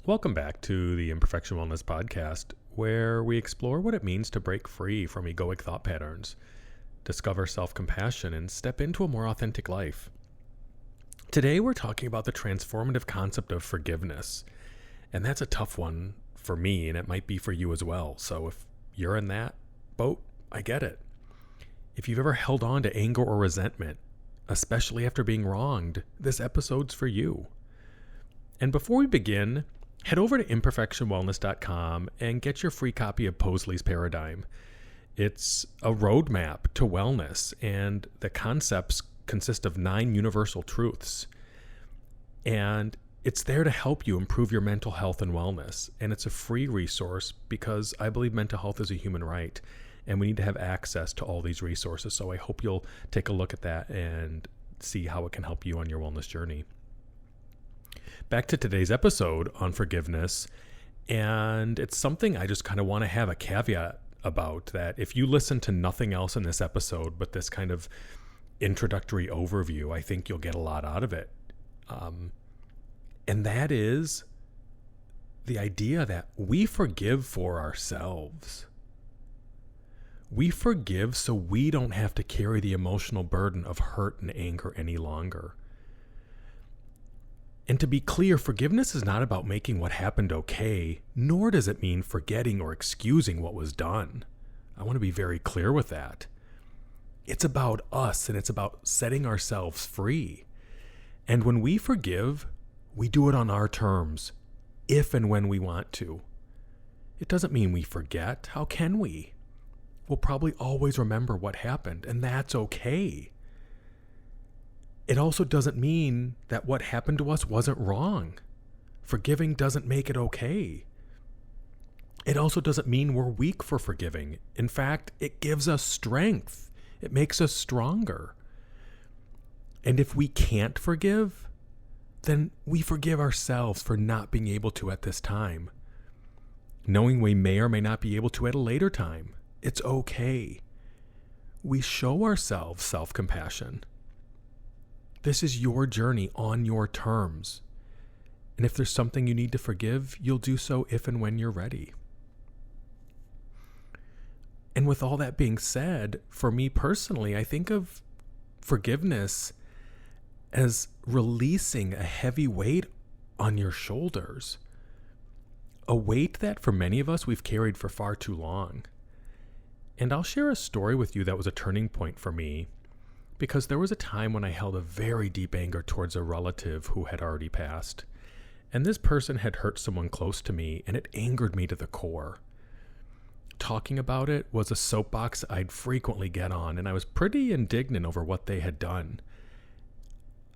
Welcome back to the Imperfection Wellness Podcast, where we explore what it means to break free from egoic thought patterns, discover self-compassion, and step into a more authentic life. Today, we're talking about the transformative concept of forgiveness, and that's a tough one for me, and it might be for you as well. So if you're in that boat, I get it. If you've ever held on to anger or resentment, especially after being wronged, this episode's for you. And before we begin, head over to imperfectionwellness.com and get your free copy of Posley's Paradigm. It's a roadmap to wellness, and the concepts consist of 9 universal truths. And it's there to help you improve your mental health and wellness. And it's a free resource because I believe mental health is a human right, and we need to have access to all these resources. So I hope you'll take a look at that and see how it can help you on your wellness journey. Back to today's episode on forgiveness, and it's something I just kind of want to have a caveat about, that if you listen to nothing else in this episode but this kind of introductory overview, I think you'll get a lot out of it. And that is the idea that we forgive for ourselves. We forgive so we don't have to carry the emotional burden of hurt and anger any longer. And to be clear, forgiveness is not about making what happened okay, nor does it mean forgetting or excusing what was done. I want to be very clear with that. It's about us, and it's about setting ourselves free. And when we forgive, we do it on our terms, if and when we want to. It doesn't mean we forget. How can we? We'll probably always remember what happened, and that's okay. It also doesn't mean that what happened to us wasn't wrong. Forgiving doesn't make it okay. It also doesn't mean we're weak for forgiving. In fact, it gives us strength. It makes us stronger. And if we can't forgive, then we forgive ourselves for not being able to at this time, knowing we may or may not be able to at a later time. It's okay. We show ourselves self-compassion. This is your journey on your terms. And if there's something you need to forgive, you'll do so if and when you're ready. And with all that being said, for me personally, I think of forgiveness as releasing a heavy weight on your shoulders. A weight that for many of us we've carried for far too long. And I'll share a story with you that was a turning point for me, because there was a time when I held a very deep anger towards a relative who had already passed. And this person had hurt someone close to me, and it angered me to the core. Talking about it was a soapbox I'd frequently get on, and I was pretty indignant over what they had done.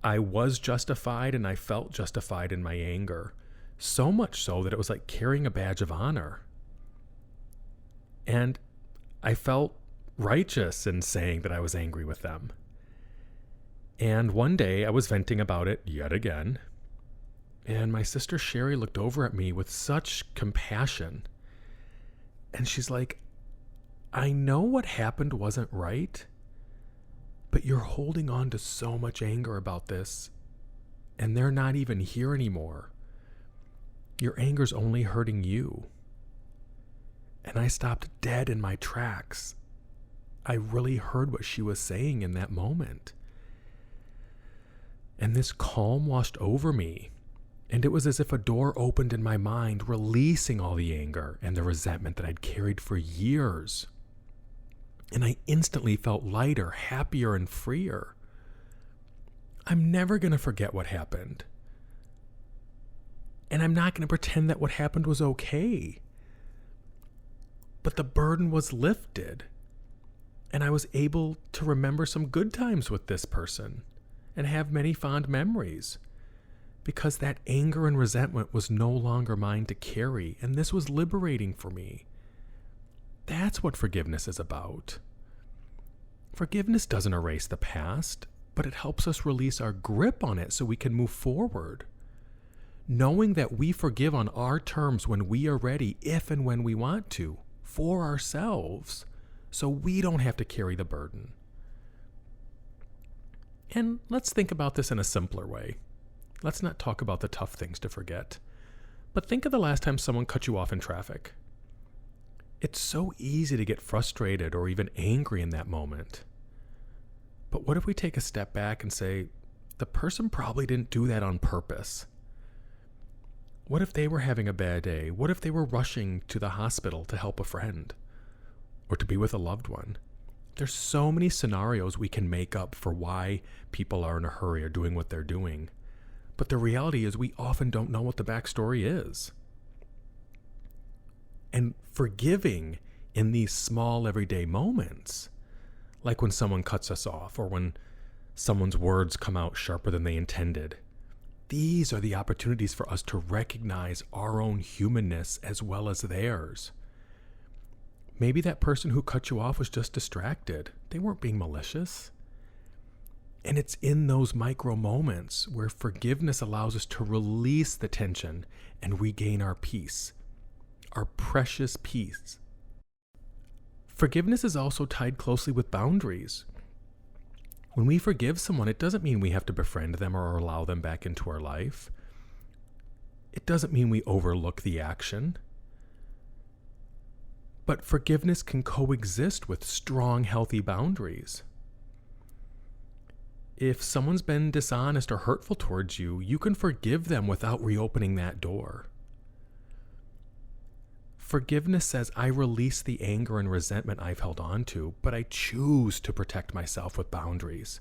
I was justified, and I felt justified in my anger. So much so that it was like carrying a badge of honor. And I felt righteous in saying that I was angry with them. And one day I was venting about it yet again, and my sister Sherry looked over at me with such compassion, and she's like, I know what happened wasn't right, but you're holding on to so much anger about this, and they're not even here anymore. Your anger's only hurting you. And I stopped dead in my tracks. I really heard what she was saying in that moment. And this calm washed over me, and it was as if a door opened in my mind, releasing all the anger and the resentment that I'd carried for years. And I instantly felt lighter, happier, and freer. I'm never going to forget what happened. And I'm not going to pretend that what happened was okay. But the burden was lifted, and I was able to remember some good times with this person and have many fond memories, because that anger and resentment was no longer mine to carry, and this was liberating for me. That's what forgiveness is about. Forgiveness doesn't erase the past, but it helps us release our grip on it so we can move forward. Knowing that we forgive on our terms when we are ready, if and when we want to, for ourselves, so we don't have to carry the burden. And let's think about this in a simpler way. Let's not talk about the tough things to forget, But think of the last time someone cut you off in traffic. It's so easy to get frustrated or even angry in that moment. But what if we take a step back and say, the person probably didn't do that on purpose? What if they were having a bad day? What if they were rushing to the hospital to help a friend or to be with a loved one? There's so many scenarios we can make up for why people are in a hurry or doing what they're doing. But the reality is we often don't know what the backstory is. And forgiving in these small everyday moments, like when someone cuts us off or when someone's words come out sharper than they intended, these are the opportunities for us to recognize our own humanness as well as theirs. Maybe that person who cut you off was just distracted. They weren't being malicious. And it's in those micro moments where forgiveness allows us to release the tension and regain our peace, our precious peace. Forgiveness is also tied closely with boundaries. When we forgive someone, it doesn't mean we have to befriend them or allow them back into our life. It doesn't mean we overlook the action. But forgiveness can coexist with strong, healthy boundaries. If someone's been dishonest or hurtful towards you, you can forgive them without reopening that door. Forgiveness says, I release the anger and resentment I've held on to, but I choose to protect myself with boundaries.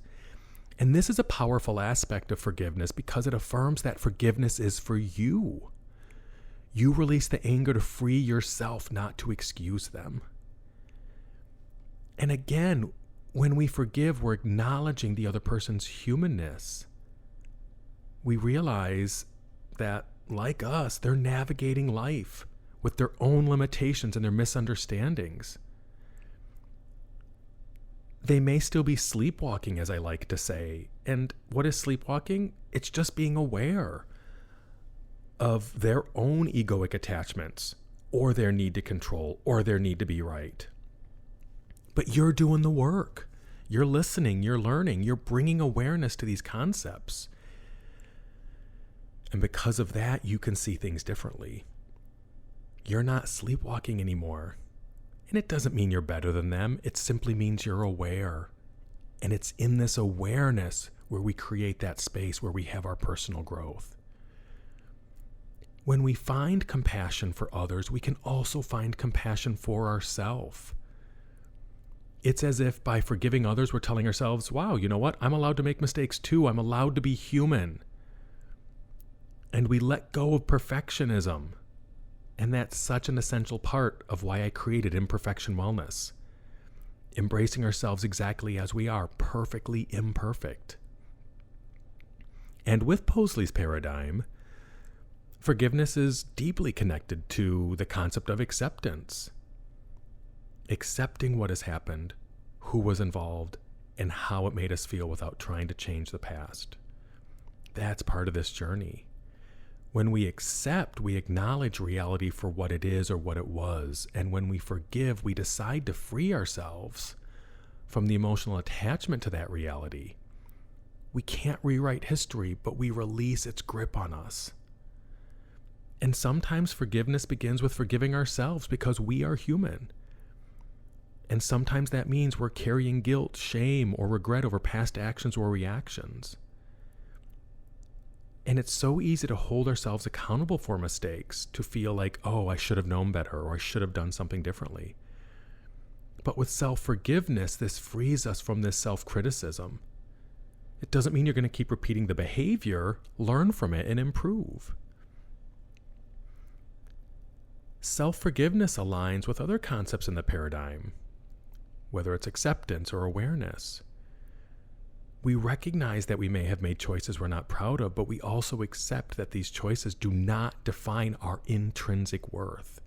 And this is a powerful aspect of forgiveness because it affirms that forgiveness is for you. You release the anger to free yourself, not to excuse them. And again, when we forgive, we're acknowledging the other person's humanness. We realize that, like us, they're navigating life with their own limitations and their misunderstandings. They may still be sleepwalking, as I like to say. And what is sleepwalking? It's just being aware of their own egoic attachments or their need to control or their need to be right. But you're doing the work. You're listening, you're learning, you're bringing awareness to these concepts. And because of that, you can see things differently. You're not sleepwalking anymore. And it doesn't mean you're better than them. It simply means you're aware. And it's in this awareness where we create that space where we have our personal growth. When we find compassion for others, we can also find compassion for ourselves. It's as if by forgiving others, we're telling ourselves, wow, you know what? I'm allowed to make mistakes too. I'm allowed to be human. And we let go of perfectionism. And that's such an essential part of why I created Imperfection Wellness. Embracing ourselves exactly as we are, perfectly imperfect. And with Posley's paradigm, forgiveness is deeply connected to the concept of acceptance. Accepting what has happened, who was involved, and how it made us feel without trying to change the past. That's part of this journey. When we accept, we acknowledge reality for what it is or what it was. And when we forgive, we decide to free ourselves from the emotional attachment to that reality. We can't rewrite history, but we release its grip on us. And sometimes forgiveness begins with forgiving ourselves because we are human. And sometimes that means we're carrying guilt, shame, or regret over past actions or reactions. And it's so easy to hold ourselves accountable for mistakes, to feel like, oh, I should have known better, or I should have done something differently. But with self-forgiveness, this frees us from this self-criticism. It doesn't mean you're going to keep repeating the behavior. Learn from it and improve. Self-forgiveness aligns with other concepts in the paradigm, whether it's acceptance or awareness. We recognize that we may have made choices we're not proud of, but we also accept that these choices do not define our intrinsic worth.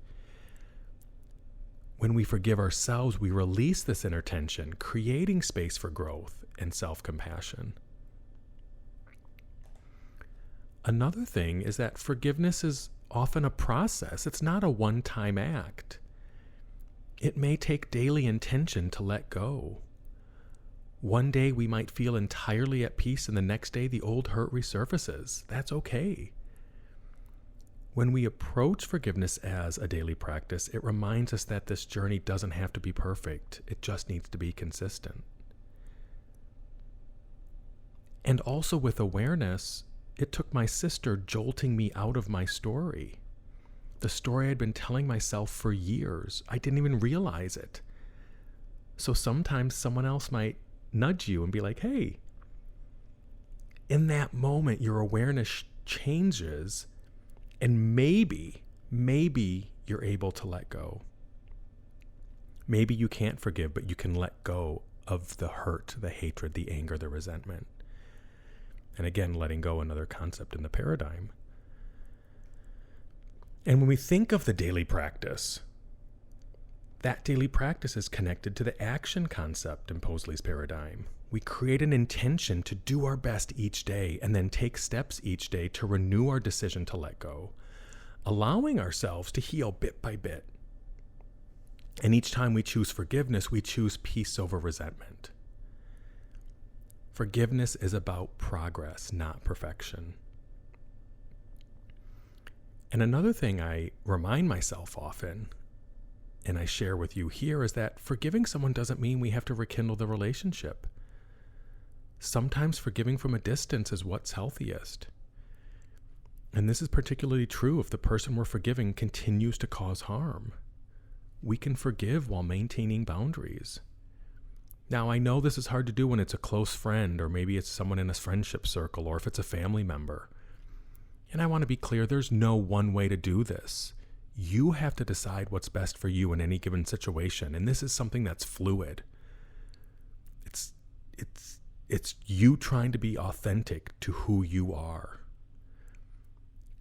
When we forgive ourselves, we release this inner tension, creating space for growth and self-compassion. Another thing is that forgiveness is often a process. It's not a one-time act. It may take daily intention to let go. One day we might feel entirely at peace, and the next day the old hurt resurfaces. That's okay. When we approach forgiveness as a daily practice, it reminds us that this journey doesn't have to be perfect. It just needs to be consistent. And also with awareness, it took my sister jolting me out of my story. The story I'd been telling myself for years. I didn't even realize it. So sometimes someone else might nudge you and be like, hey, in that moment, your awareness changes, and maybe you're able to let go. Maybe you can't forgive, but you can let go of the hurt, the hatred, the anger, the resentment. And again, letting go, another concept in the paradigm. And when we think of the daily practice, that daily practice is connected to the action concept in Posley's paradigm. We create an intention to do our best each day and then take steps each day to renew our decision to let go, allowing ourselves to heal bit by bit. And each time we choose forgiveness, we choose peace over resentment. Forgiveness is about progress, not perfection. And another thing I remind myself often, and I share with you here, is that forgiving someone doesn't mean we have to rekindle the relationship. Sometimes forgiving from a distance is what's healthiest. And this is particularly true if the person we're forgiving continues to cause harm. We can forgive while maintaining boundaries. Now, I know this is hard to do when it's a close friend, or maybe it's someone in a friendship circle, or if it's a family member. And I want to be clear, there's no one way to do this. You have to decide what's best for you in any given situation, and this is something that's fluid. It's you trying to be authentic to who you are.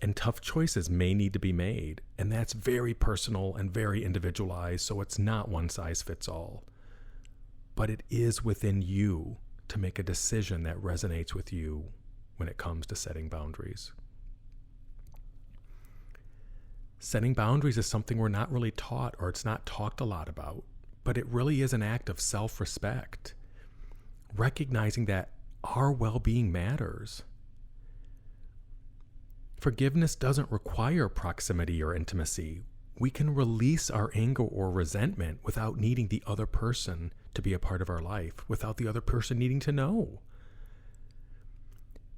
And tough choices may need to be made, and that's very personal and very individualized, so it's not one size fits all. But it is within you to make a decision that resonates with you when it comes to setting boundaries. Setting boundaries is something we're not really taught, or it's not talked a lot about, but it really is an act of self-respect, recognizing that our well-being matters. Forgiveness doesn't require proximity or intimacy. We can release our anger or resentment without needing the other person to be a part of our life, without the other person needing to know.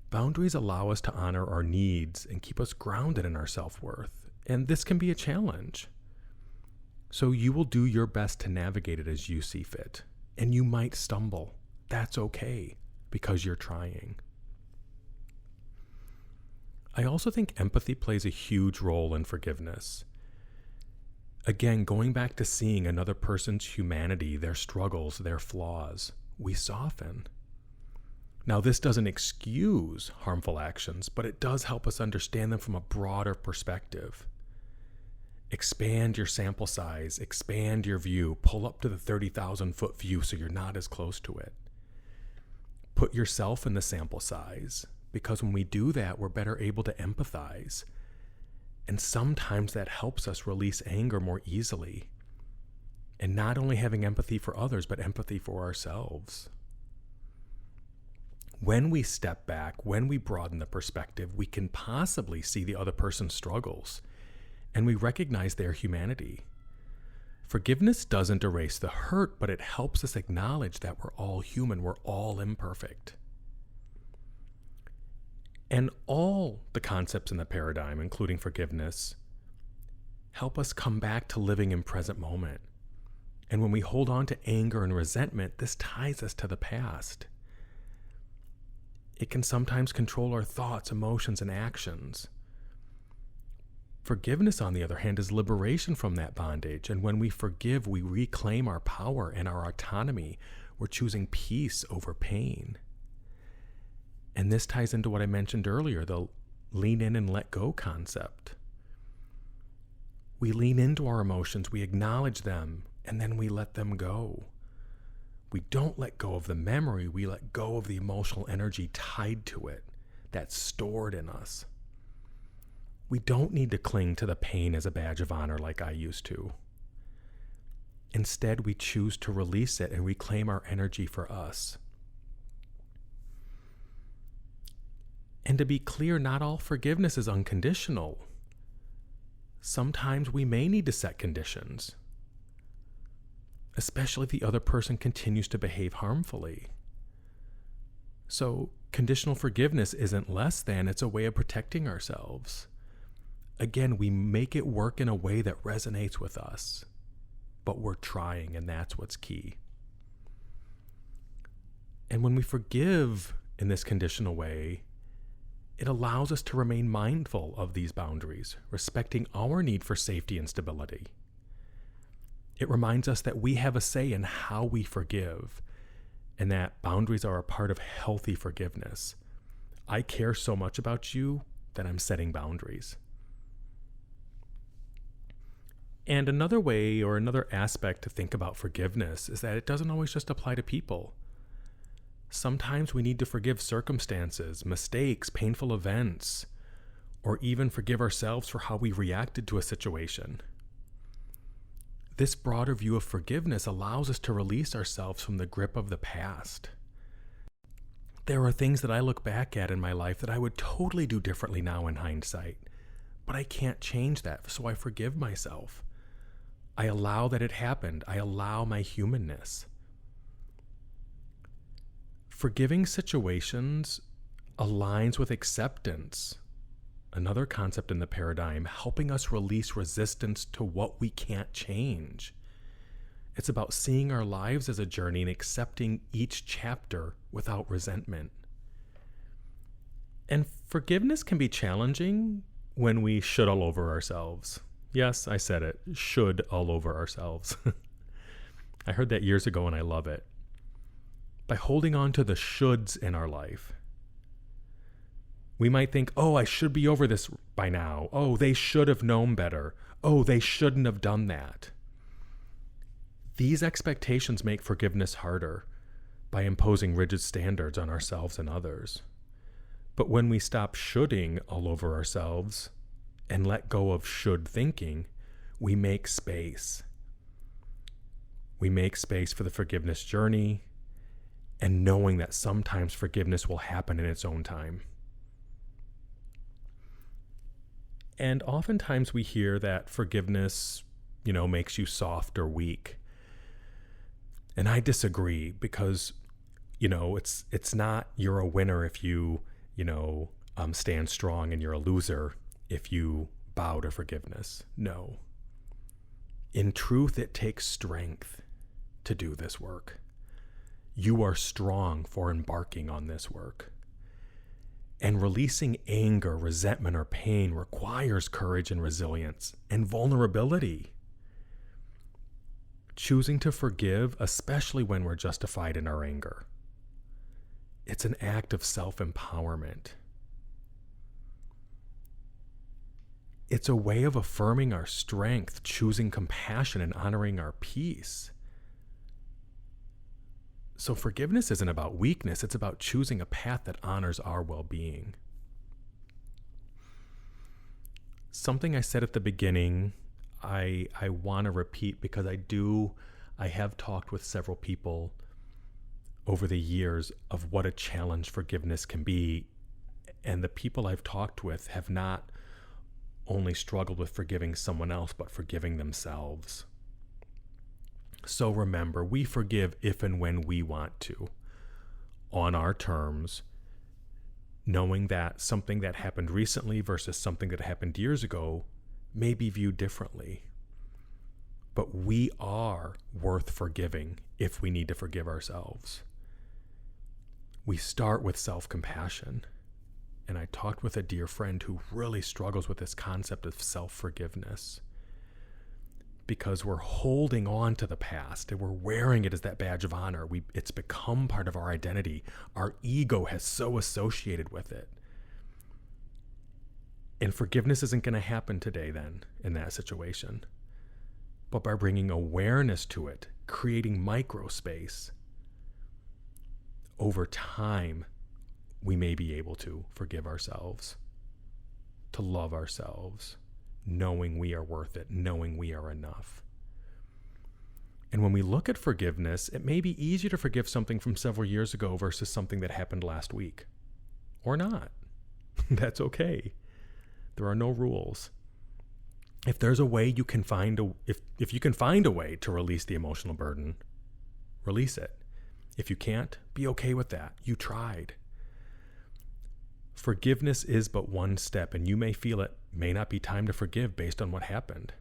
Boundaries allow us to honor our needs and keep us grounded in our self-worth, and this can be a challenge. So you will do your best to navigate it as you see fit, and you might stumble. That's okay, because you're trying. I also think empathy plays a huge role in forgiveness. Again, going back to seeing another person's humanity, their struggles, their flaws, we soften. Now, this doesn't excuse harmful actions, but it does help us understand them from a broader perspective. Expand your sample size, expand your view, pull up to the 30,000-foot view so you're not as close to it. Put yourself in the sample size, because when we do that, we're better able to empathize. And sometimes that helps us release anger more easily. And not only having empathy for others, but empathy for ourselves. When we step back, when we broaden the perspective, we can possibly see the other person's struggles, and we recognize their humanity. Forgiveness doesn't erase the hurt, but it helps us acknowledge that we're all human, we're all imperfect. And all the concepts in the paradigm, including forgiveness, help us come back to living in present moment. And when we hold on to anger and resentment, this ties us to the past. It can sometimes control our thoughts, emotions, and actions. Forgiveness, on the other hand, is liberation from that bondage. And when we forgive, we reclaim our power and our autonomy. We're choosing peace over pain. And this ties into what I mentioned earlier, the lean in and let go concept. We lean into our emotions, we acknowledge them, and then we let them go. We don't let go of the memory, we let go of the emotional energy tied to it that's stored in us. We don't need to cling to the pain as a badge of honor like I used to. Instead, we choose to release it and reclaim our energy for us. And to be clear, not all forgiveness is unconditional. sometimes we may need to set conditions, especially if the other person continues to behave harmfully. So conditional forgiveness isn't less than, it's a way of protecting ourselves. Again, we make it work in a way that resonates with us, but we're trying, and that's what's key. And when we forgive in this conditional way, it allows us to remain mindful of these boundaries, respecting our need for safety and stability. It reminds us that we have a say in how we forgive, and that boundaries are a part of healthy forgiveness. I care so much about you that I'm setting boundaries. And another way or another aspect to think about forgiveness is that it doesn't always just apply to people. Sometimes we need to forgive circumstances, mistakes, painful events, or even forgive ourselves for how we reacted to a situation. This broader view of forgiveness allows us to release ourselves from the grip of the past. There are things that I look back at in my life that I would totally do differently now in hindsight, but I can't change that, so I forgive myself. I allow that it happened. I allow my humanness. Forgiving situations aligns with acceptance, another concept in the paradigm, helping us release resistance to what we can't change. It's about seeing our lives as a journey and accepting each chapter without resentment. And forgiveness can be challenging when we should all over ourselves. Yes, I said it, should all over ourselves. I heard that years ago and I love it. By holding on to the shoulds in our life, we might think, oh, I should be over this by now. Oh, they should have known better. Oh, they shouldn't have done that. These expectations make forgiveness harder by imposing rigid standards on ourselves and others. But when we stop shoulding all over ourselves and let go of should thinking, we make space. We make space for the forgiveness journey and knowing that sometimes forgiveness will happen in its own time. And oftentimes we hear that forgiveness, makes you soft or weak. And I disagree because, it's not you're a winner if you, stand strong and you're a loser if you bow to forgiveness. No. In truth, it takes strength to do this work. You are strong for embarking on this work. And releasing anger, resentment, or pain requires courage and resilience and vulnerability. Choosing to forgive, especially when we're justified in our anger, it's an act of self-empowerment. It's a way of affirming our strength, choosing compassion, and honoring our peace. So forgiveness isn't about weakness, it's about choosing a path that honors our well-being. Something I said at the beginning, I want to repeat because I have talked with several people over the years of what a challenge forgiveness can be. And the people I've talked with have not only struggled with forgiving someone else, but forgiving themselves. So remember, we forgive if and when we want to, on our terms, knowing that something that happened recently versus something that happened years ago may be viewed differently. But we are worth forgiving if we need to forgive ourselves. We start with self-compassion. And I talked with a dear friend who really struggles with this concept of self-forgiveness. Because we're holding on to the past and we're wearing it as that badge of honor. It's become part of our identity. Our ego has so associated with it. And forgiveness isn't going to happen today then in that situation. But by bringing awareness to it, creating micro space, over time, we may be able to forgive ourselves, to love ourselves, knowing we are worth it, knowing we are enough. And when we look at forgiveness, it may be easier to forgive something from several years ago versus something that happened last week. Or not. That's okay. There are no rules. If there's a way you can find if you can find a way to release the emotional burden, release it. If you can't, be okay with that. You tried. Forgiveness is but one step, and you may feel it may not be time to forgive based on what happened.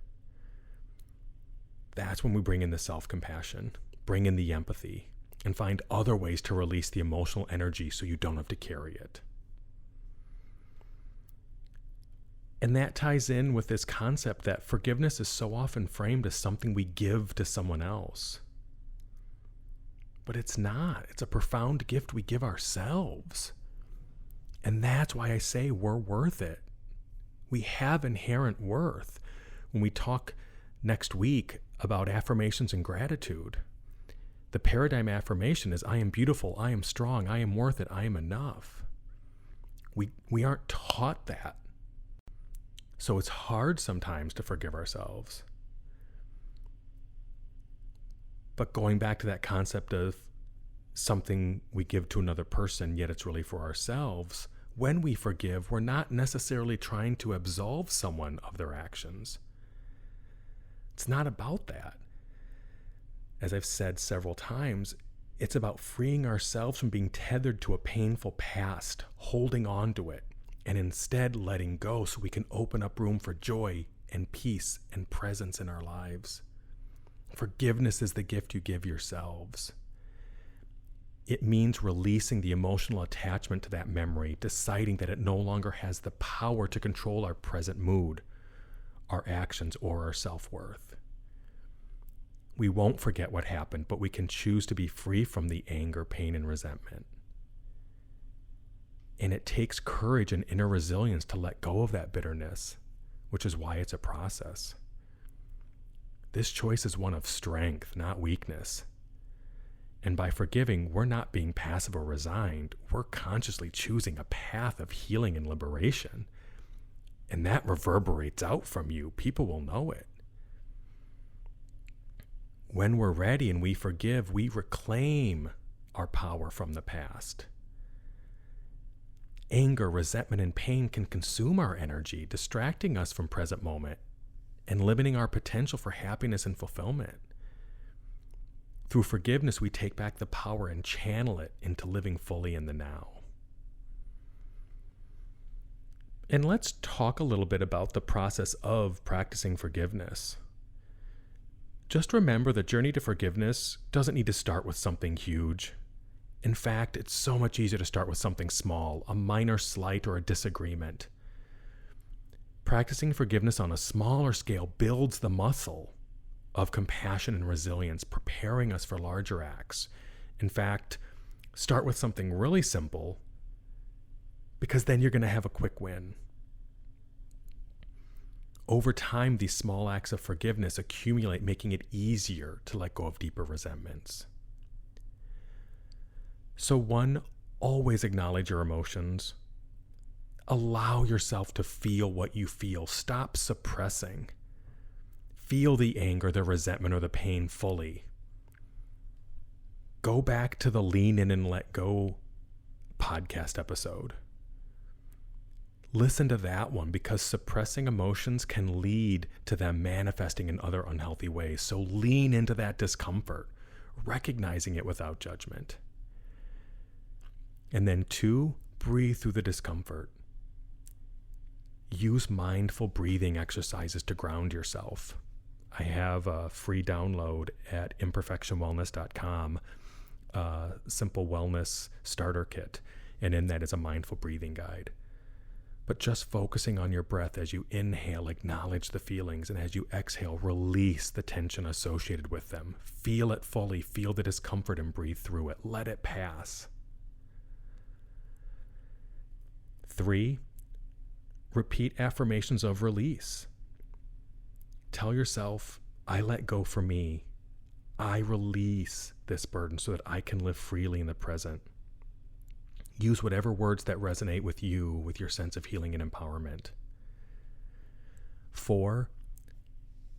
That's when we bring in the self-compassion, bring in the empathy, and find other ways to release the emotional energy so you don't have to carry it. And that ties in with this concept that forgiveness is so often framed as something we give to someone else. But it's not. It's a profound gift we give ourselves. And that's why I say we're worth it. We have inherent worth. When we talk next week about affirmations and gratitude, the paradigm affirmation is I am beautiful, I am strong, I am worth it, I am enough. We aren't taught that. So it's hard sometimes to forgive ourselves. But going back to that concept of something we give to another person, yet it's really for ourselves, when we forgive, we're not necessarily trying to absolve someone of their actions. It's not about that. As I've said several times, it's about freeing ourselves from being tethered to a painful past, holding on to it, and instead letting go so we can open up room for joy and peace and presence in our lives. Forgiveness is the gift you give yourselves. It means releasing the emotional attachment to that memory, deciding that it no longer has the power to control our present mood, our actions, or our self-worth. We won't forget what happened, but we can choose to be free from the anger, pain, and resentment. And it takes courage and inner resilience to let go of that bitterness, which is why it's a process. This choice is one of strength, not weakness. And by forgiving, we're not being passive or resigned. We're consciously choosing a path of healing and liberation. And that reverberates out from you. People will know it. When we're ready and we forgive, we reclaim our power from the past. Anger, resentment, and pain can consume our energy, distracting us from present moment and limiting our potential for happiness and fulfillment. Through forgiveness, we take back the power and channel it into living fully in the now. And let's talk a little bit about the process of practicing forgiveness. Just remember the journey to forgiveness doesn't need to start with something huge. In fact, it's so much easier to start with something small, a minor slight or a disagreement. Practicing forgiveness on a smaller scale builds the muscle of compassion and resilience, preparing us for larger acts. In fact, start with something really simple, because then you're going to have a quick win. Over time, these small acts of forgiveness accumulate, making it easier to let go of deeper resentments. So one, always acknowledge your emotions. Allow yourself to feel what you feel. Stop suppressing. Feel the anger, the resentment, or the pain fully. Go back to the Lean In and Let Go podcast episode. Listen to that one, because suppressing emotions can lead to them manifesting in other unhealthy ways. So lean into that discomfort, recognizing it without judgment. And then 2, breathe through the discomfort. Use mindful breathing exercises to ground yourself. I have a free download at imperfectionwellness.com, simple wellness starter kit. And in that is a mindful breathing guide. But just focusing on your breath as you inhale, acknowledge the feelings, and as you exhale, release the tension associated with them. Feel it fully, feel the discomfort, and breathe through it. Let it pass. 3, repeat affirmations of release. Tell yourself, I let go for me. I release this burden so that I can live freely in the present. Use whatever words that resonate with you, with your sense of healing and empowerment. 4,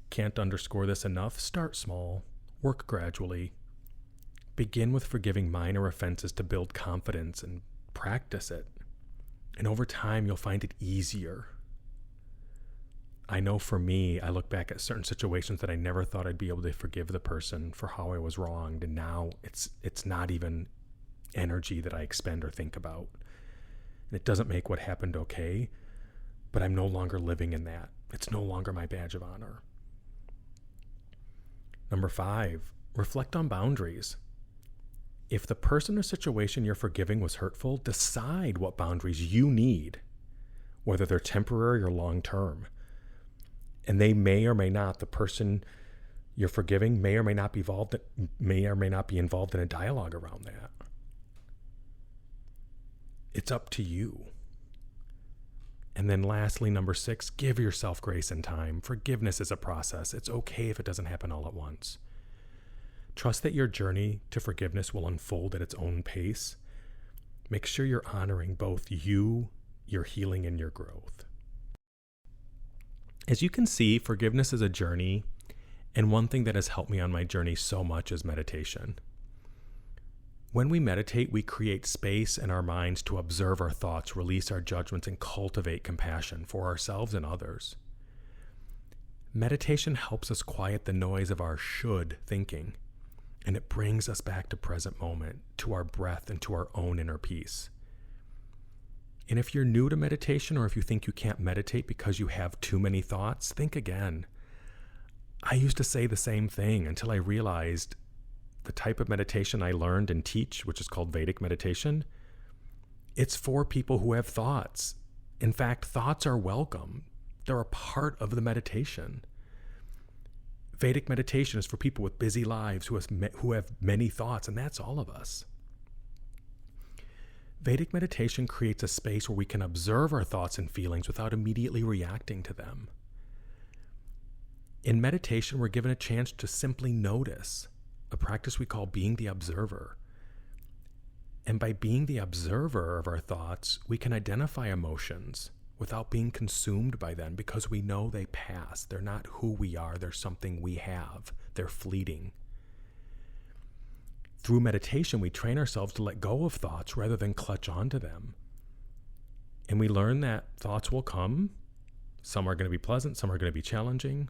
can't underscore this enough, start small, work gradually. Begin with forgiving minor offenses to build confidence and practice it. And over time, you'll find it easier. I know for me, I look back at certain situations that I never thought I'd be able to forgive the person for how I was wronged. And now it's not even energy that I expend or think about. And it doesn't make what happened okay, but I'm no longer living in that. It's no longer my badge of honor. Number 5, reflect on boundaries. If the person or situation you're forgiving was hurtful, decide what boundaries you need, whether they're temporary or long-term. And they may or may not, the person you're forgiving may or may not be involved in a dialogue around that. It's up to you. And then lastly, number 6, give yourself grace and time. Forgiveness is a process. It's okay if it doesn't happen all at once. Trust that your journey to forgiveness will unfold at its own pace. Make sure you're honoring both you, your healing, and your growth. As you can see, forgiveness is a journey, and one thing that has helped me on my journey so much is meditation. When we meditate, we create space in our minds to observe our thoughts, release our judgments, and cultivate compassion for ourselves and others. Meditation helps us quiet the noise of our should thinking, and it brings us back to present moment, to our breath, and to our own inner peace. And if you're new to meditation, or if you think you can't meditate because you have too many thoughts, think again. I used to say the same thing until I realized the type of meditation I learned and teach, which is called Vedic meditation, it's for people who have thoughts. In fact, thoughts are welcome. They're a part of the meditation. Vedic meditation is for people with busy lives who have many thoughts, and that's all of us. Vedic meditation creates a space where we can observe our thoughts and feelings without immediately reacting to them. In meditation, we're given a chance to simply notice, a practice we call being the observer. And by being the observer of our thoughts, we can identify emotions without being consumed by them because we know they pass. They're not who we are. They're something we have. They're fleeting. Through meditation, we train ourselves to let go of thoughts rather than clutch onto them. And we learn that thoughts will come. Some are going to be pleasant, some are going to be challenging.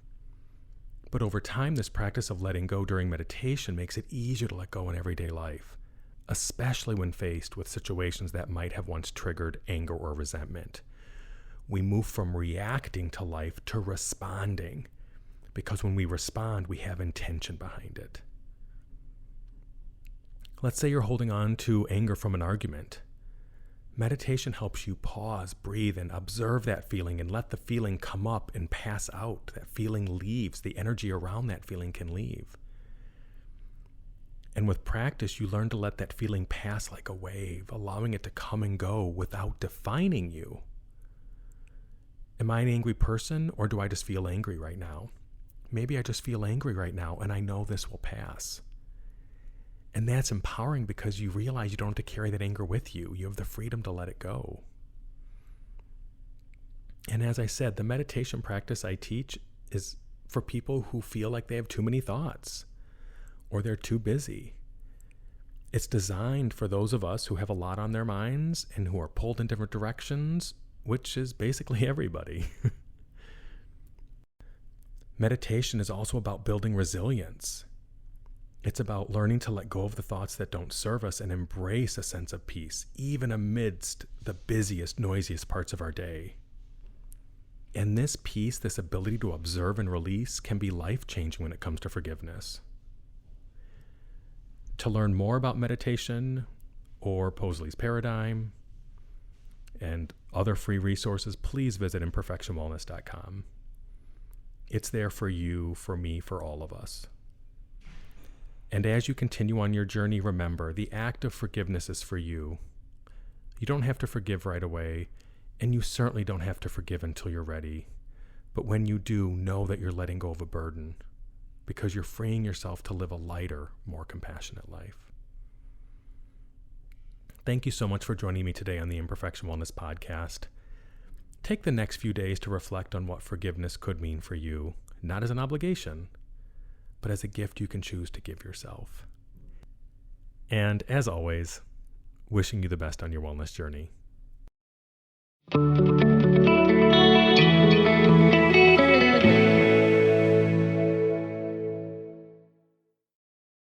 But over time, this practice of letting go during meditation makes it easier to let go in everyday life, especially when faced with situations that might have once triggered anger or resentment. We move from reacting to life to responding, because when we respond, we have intention behind it. Let's say you're holding on to anger from an argument. Meditation helps you pause, breathe, and observe that feeling and let the feeling come up and pass out. That feeling leaves. The energy around that feeling can leave. And with practice, you learn to let that feeling pass like a wave, allowing it to come and go without defining you. Am I an angry person, or do I just feel angry right now? Maybe I just feel angry right now, and I know this will pass. And that's empowering because you realize you don't have to carry that anger with you. You have the freedom to let it go. And as I said, the meditation practice I teach is for people who feel like they have too many thoughts or they're too busy. It's designed for those of us who have a lot on their minds and who are pulled in different directions, which is basically everybody. Meditation is also about building resilience. It's about learning to let go of the thoughts that don't serve us and embrace a sense of peace, even amidst the busiest, noisiest parts of our day. And this peace, this ability to observe and release, can be life-changing when it comes to forgiveness. To learn more about meditation or Posley's Paradigm and other free resources, please visit imperfectionwellness.com. It's there for you, for me, for all of us. And as you continue on your journey, remember, the act of forgiveness is for you. You don't have to forgive right away, and you certainly don't have to forgive until you're ready. But when you do, know that you're letting go of a burden, because you're freeing yourself to live a lighter, more compassionate life. Thank you so much for joining me today on the Imperfection Wellness Podcast. Take the next few days to reflect on what forgiveness could mean for you, not as an obligation, but as a gift you can choose to give yourself. And as always, wishing you the best on your wellness journey.